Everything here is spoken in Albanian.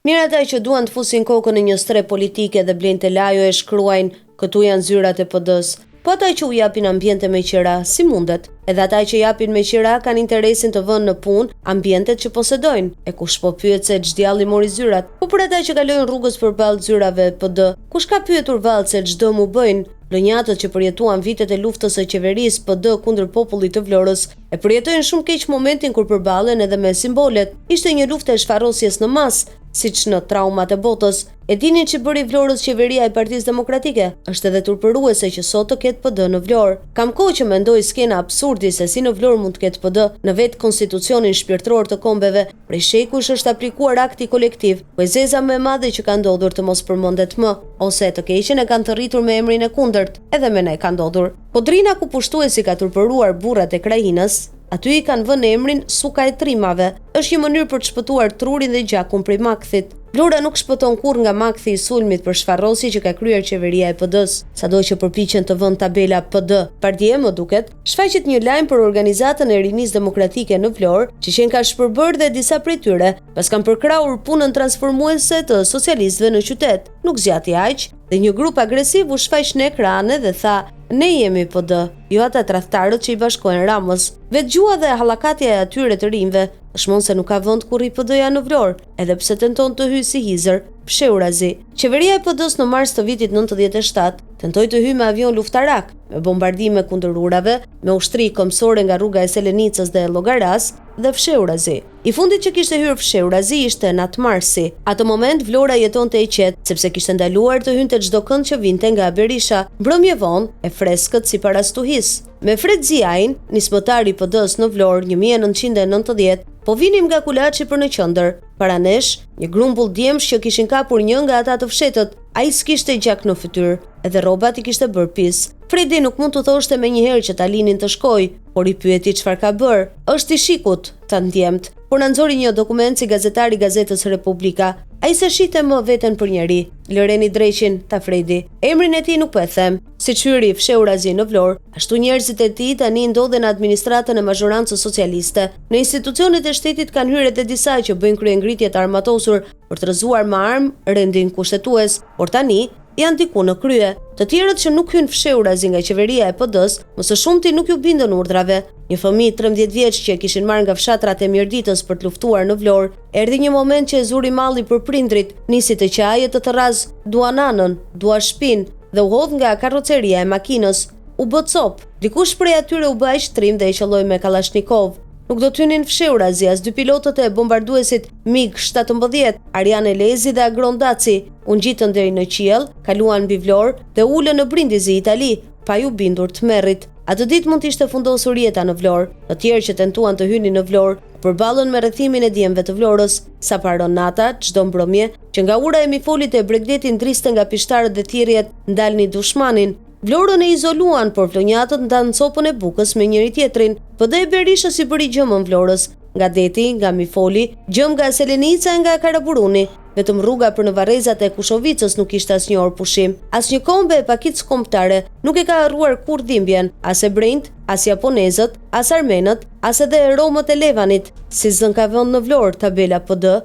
Mirë ata që duan të fusin kokën në një strep politike dhe blejnë të lajo e shkruajnë këtu janë zyrat e PD-s, po ata që u japin ambiente me qira, si mundet? Edhe ata që japin me qira kanë interesin të vënë në punë ambientet që posedojnë. E kush po pyet se ç'djalli mori zyrat? Po për ata që kalojnë rrugës përballë zyrave PD, kush ka pyetur vallë se ç'do mu bëjnë? Lënjatët që përjetuan vitet e luftës së qeverisë PD kundër popullit të Vlorës e përjetojnë shumë keq momentin kur përballen edhe me simbolet. Ishte një luftë e shfarrosjes në mas, siç në traumat e botës. E dini që bëri Vlorës qeveria e Partisë Demokratike? Është edhe turpëruese që sot të ketë PD në Vlorë. Kam kohë që mendoj skena absurdi se si në Vlorë mund të ketë PD në vetë konstitucionin shpirtëror të kombeve, prej shekush është aplikuar akti kolektiv, po e zeza më e madhe që ka ndodhur të mos përmendet më, ose të keqen e kanë të rritur me emrin e kundërt, edhe me ne ka ndodhur. Po drina ku pushtuesi ka turpëruar burrat e krajinës, aty i kanë vënë emrin suka e trimave. Është një mënyrë për të shpëtuar trurin dhe gjakun prej makthit. Vlora nuk shpëton kurrë nga makthi i sulmit për shfarrosje që ka kryer qeveria e PD-s. Sado që përpiqen të vënë tabela PD, pardje më duket, shfaqet një lajm për organizatën e Rinisë Demokratike në Vlorë, që qenë ka shpërbërë dhe disa prej tyre, pas kanë përkrahur punën transformuese të socialistëve në qytet. Nuk zgjati aq, dhe një grup agresiv u shfaq në ekrane dhe tha: "Ne jemi PD, jo ata tradhtarët që i bashkojnë Ramës." Vetë gjua dhe hallakatja e atyre të rinjve shmon se nuk ka vend kurrë PD-ja në Vlorë, edhe pse tenton të hyjë si hizër, psheurazi. Qeveria e PD-s në mars të vitit 97 tentoi të hyjë me avion luftarak, me bombardime kundër urave, me ushtri kombësore nga rruga e Selenicës dhe Llogaras dhe fsheurazi. I fundit që kishte hyrë fsheurazi ishte në atë marsi. Atë moment Vlora jetonte e qetë, sepse kishte ndaluar të hynte çdo kënd që vinte nga Berisha. Mbrëmje vonë, e freskët sipas tuhis. Me Fred Ziajin, nismëtari i PD-s në Vlorë 1990, po vinim nga Kulaçi për në qendër. Para nesh, një grumbull djemsh që kishin kapur një nga ata të fshetët. Ai s'kishte gjak në fytyrë, edhe rrobat i kishte bërë pis. Fredi nuk mund të thoshte me njëherë që Talinin të shkoj, por i pyeti çfarë ka bërë. Është i shikut, ta ndjemt, por na nxori një dokument si gazetari i Gazetës Republika. Ai se shite më veten për njeri. Lëreni dreqin, ta Fredi. Emrin e tij nuk po e them. Siç hyri fsheurazi në Vlorë, ashtu njerëzit e tij tani ndodhen në administratën e mazhorancës socialiste. Në institucionet e shtetit kanë hyrë edhe disa që bëjnë kryengritje të armatosur për të rrëzuar me armë rendin kushtetues, por tani janë diku në krye. Të tjerët që nuk hyn fsheurazi nga qeveria e PD-s, më së shumti nuk ju bindën urdhrave. Një fëmijë 13 vjeç që e kishin marrë nga fshatrat e Mirditës për të luftuar në Vlorë, erdhi një moment që e zuri malli për prindrit, nisi të qajë të tërraz, dua nanën, dua shtëpinë dhe u hodh nga karroceria e makinës. U bë cop. Dikush prej atyre u bë shtrim dhe e qelloi me Kalashnikov. Nuk do të hynin fsheurazi as dy pilotët e bombarduesit MiG-17, Ariane Lezi dhe Agron Daci, u ngjitën deri në qiell, kaluan mbi Vlorë dhe ulën në Brindisi, Itali, pa ju bindur të merrit. Atë ditë mund të ishte fundosur jeta në Vlorë. Të tjerë që tentuan të hynin në Vlorë përballën me rrethimin e djemve të Vlorës. Sa paron nata, çdo mbrëmje, që nga ura e mifolit e Bregdeti ndriste nga pishtarët dhe thirrjet ndalni dushmanin. Vlorën e izoluan, por vlonjatët ndanë copën e bukës me njëri tjetrin. PD e Berishës i bëri gjëmën Vlorës, nga deti, nga mifoli, gjëm nga Selenica e nga Karaburuni. Vetëm rruga për në Varrezat e Kushovicës nuk ishte asnjë orë pushim. Asnjë kombe e pakicë kombëtare nuk e ka harruar kur dhimbjen, as e brejt, as japonezët, as armenët, as edhe romët e Levanit. Si zën ka vënë në Vlorë tabela PD,